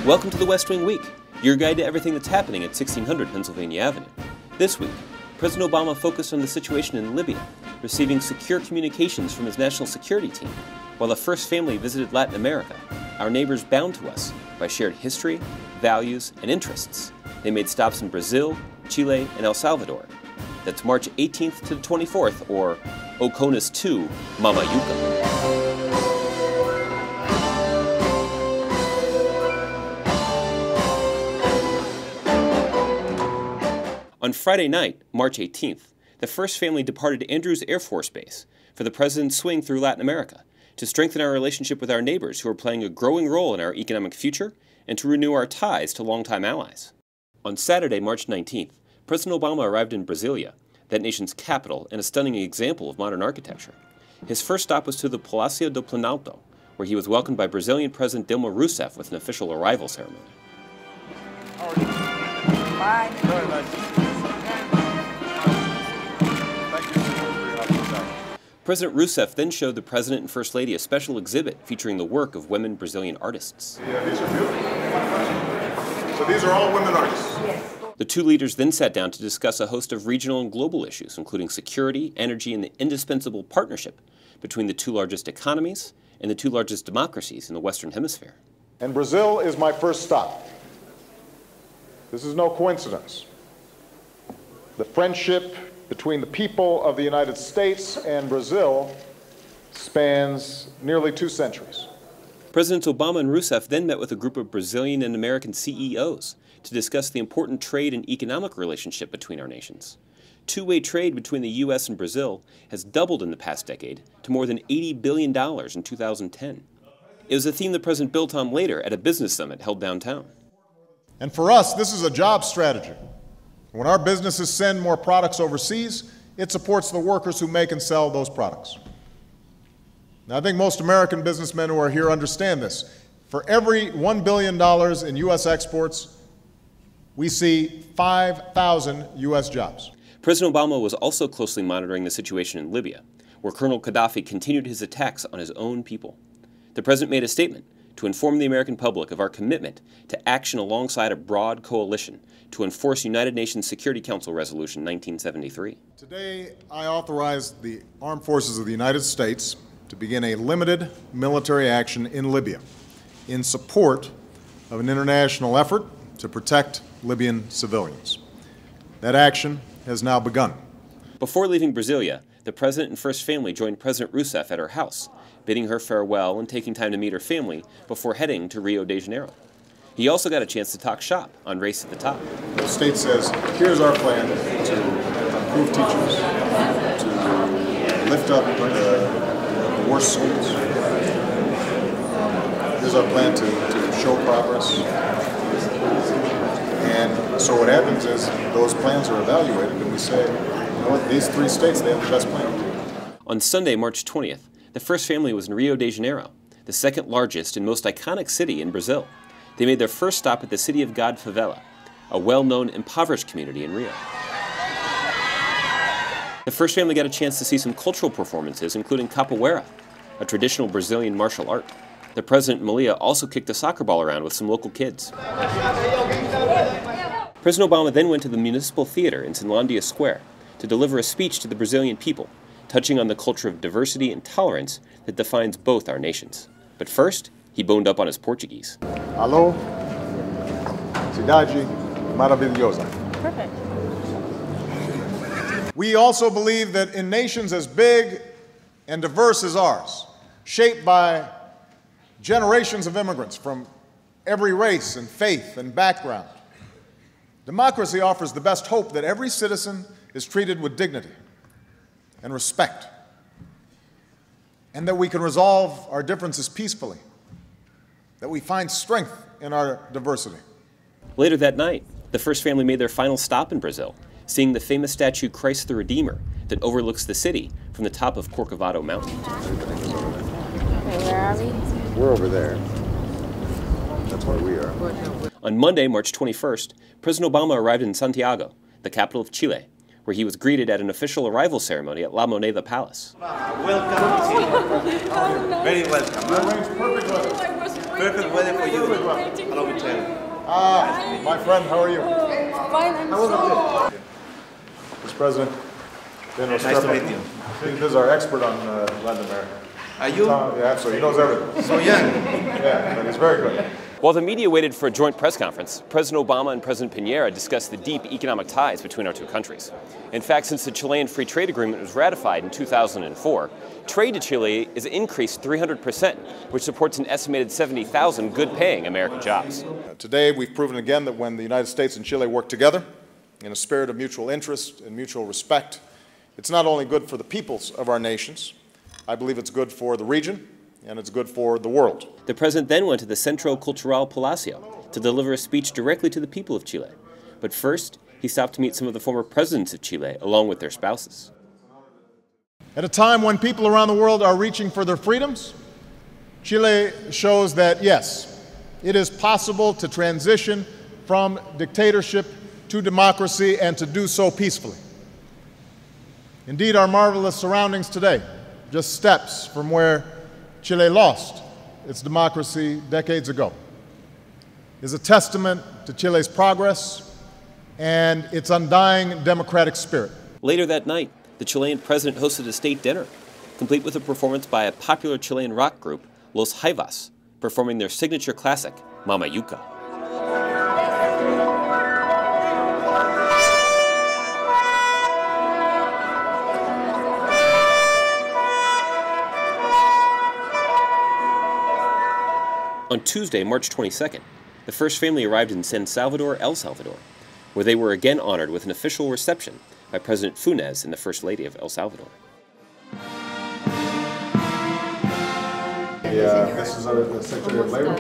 Welcome to the West Wing Week, your guide to everything that's happening at 1600 Pennsylvania Avenue. This week, President Obama focused on the situation in Libya, receiving secure communications from his national security team, while the first family visited Latin America, our neighbors bound to us by shared history, values, and interests. They made stops in Brazil, Chile, and El Salvador. That's March 18th to the 24th, or OCONUS 2, Mamalluca. On Friday night, March 18th, the first family departed Andrews Air Force Base for the President's swing through Latin America to strengthen our relationship with our neighbors who are playing a growing role in our economic future and to renew our ties to longtime allies. On Saturday, March 19th, President Obama arrived in Brasilia, that nation's capital and a stunning example of modern architecture. His first stop was to the Palácio do Planalto, where he was welcomed by Brazilian President Dilma Rousseff with an official arrival ceremony. President Rousseff then showed the President and First Lady a special exhibit featuring the work of women Brazilian artists. Yeah, these are beautiful. So these are all women artists? Yes. The two leaders then sat down to discuss a host of regional and global issues, including security, energy, and the indispensable partnership between the two largest economies and the two largest democracies in the Western Hemisphere. And Brazil is my first stop. This is no coincidence. The friendship between the people of the United States and Brazil spans nearly 2 centuries. Presidents Obama and Rousseff then met with a group of Brazilian and American CEOs to discuss the important trade and economic relationship between our nations. Two-way trade between the U.S. and Brazil has doubled in the past decade to more than $80 billion in 2010. It was a theme the President built on later at a business summit held downtown. And for us, this is a job strategy. When our businesses send more products overseas, it supports the workers who make and sell those products. Now, I think most American businessmen who are here understand this. For every $1 billion in U.S. exports, we see 5,000 U.S. jobs. President Obama was also closely monitoring the situation in Libya, where Colonel Gaddafi continued his attacks on his own people. The President made a statement to inform the American public of our commitment to action alongside a broad coalition to enforce United Nations Security Council Resolution 1973. Today, I authorize the Armed Forces of the United States to begin a limited military action in Libya in support of an international effort to protect Libyan civilians. That action has now begun. Before leaving Brasilia, the President and First Family joined President Rousseff at her house, bidding her farewell and taking time to meet her family before heading to Rio de Janeiro. He also got a chance to talk shop on Race at the Top. The state says, here's our plan to improve teachers, to lift up the worst schools. Here's our plan to show progress. And so what happens is those plans are evaluated and we say, you know what, these 3 states, they have the best plan. On Sunday, March 20th, the First Family was in Rio de Janeiro, the second largest and most iconic city in Brazil. They made their first stop at the City of God favela, a well-known impoverished community in Rio. The First Family got a chance to see some cultural performances, including capoeira, a traditional Brazilian martial art. The President and Malia also kicked a soccer ball around with some local kids. President Obama then went to the Municipal Theater in Finlandia Square to deliver a speech to the Brazilian people, touching on the culture of diversity and tolerance that defines both our nations. But first, he boned up on his Portuguese. Alô, cidade maravilhosa. Perfect. We also believe that in nations as big and diverse as ours, shaped by generations of immigrants from every race and faith and background, democracy offers the best hope that every citizen is treated with dignity and respect, and that we can resolve our differences peacefully, that we find strength in our diversity. Later that night, the First Family made their final stop in Brazil, seeing the famous statue Christ the Redeemer that overlooks the city from the top of Corcovado Mountain. Okay, where are we? We're over there. That's where we are. On Monday, March 21st, President Obama arrived in Santiago, the capital of Chile, where he was greeted at an official arrival ceremony at La Moneda Palace. Welcome. Very welcome. Perfect weather. Perfect weather for you. Hello, Michelle. Ah, my friend, how are you? Fine, I'm sorry. Mr. President, Nice to meet you. This is our expert on Latin America. Are you? Yeah, absolutely. He knows everything. So young. Yeah, but he's very good. While the media waited for a joint press conference, President Obama and President Piñera discussed the deep economic ties between our two countries. In fact, since the Chilean Free Trade Agreement was ratified in 2004, trade to Chile has increased 300%, which supports an estimated 70,000 good-paying American jobs. Today, we've proven again that when the United States and Chile work together in a spirit of mutual interest and mutual respect, it's not only good for the peoples of our nations, I believe it's good for the region, and it's good for the world. The president then went to the Centro Cultural Palacio to deliver a speech directly to the people of Chile. But first, he stopped to meet some of the former presidents of Chile, along with their spouses. At a time when people around the world are reaching for their freedoms, Chile shows that, yes, it is possible to transition from dictatorship to democracy and to do so peacefully. Indeed, our marvelous surroundings today, just steps from where Chile lost its democracy decades ago, is a testament to Chile's progress and its undying democratic spirit. Later that night, the Chilean president hosted a state dinner, complete with a performance by a popular Chilean rock group, Los Jaivas, performing their signature classic, Mamalluca. On Tuesday, March 22nd, the first family arrived in San Salvador, El Salvador, where they were again honored with an official reception by President Funes and the First Lady of El Salvador. This is the Secretary of Labor.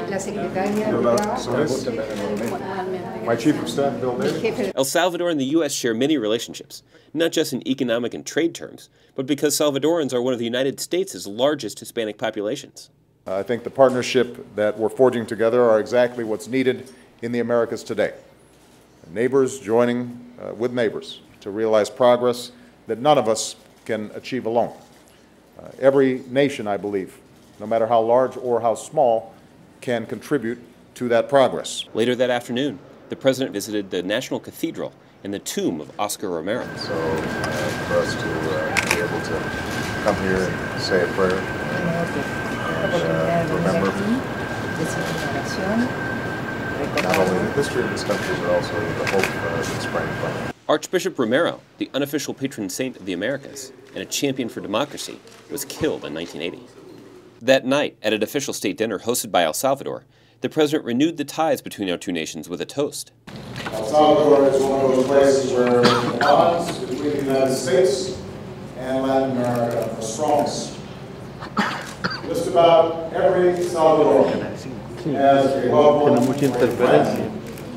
My Chief of Staff, Bill Davis. El Salvador and the U.S. share many relationships, not just in economic and trade terms, but because Salvadorans are one of the United States' largest Hispanic populations. I think the partnership that we're forging together are exactly what's needed in the Americas today. Neighbors joining with neighbors to realize progress that none of us can achieve alone. Every nation, I believe, no matter how large or how small, can contribute to that progress. Later that afternoon, the president visited the National Cathedral and the tomb of Oscar Romero. So for us to be able to come here and say a prayer and remember not only the history of this country, but also the hope that sprang from it. Archbishop Romero, the unofficial patron saint of the Americas and a champion for democracy, was killed in 1980. That night, at an official state dinner hosted by El Salvador, the president renewed the ties between our two nations with a toast. El Salvador is one of those places where the bonds between the United States and Latin America are strongest. Just about every Salvadorian has a loved one or a friend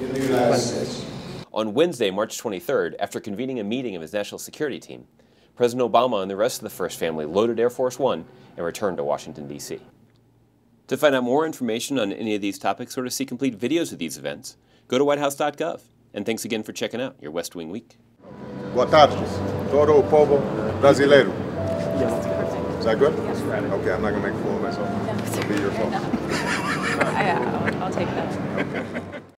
in the United States. On Wednesday, March 23rd, after convening a meeting of his national security team, President Obama and the rest of the First Family loaded Air Force One and returned to Washington, D.C. To find out more information on any of these topics or to see complete videos of these events, go to whitehouse.gov. And thanks again for checking out your West Wing Week. Boa tarde. Todo o povo brasileiro. Is that good? Okay, I'm not going to make a fool of myself. It'll be your fault. I'll take that. Okay.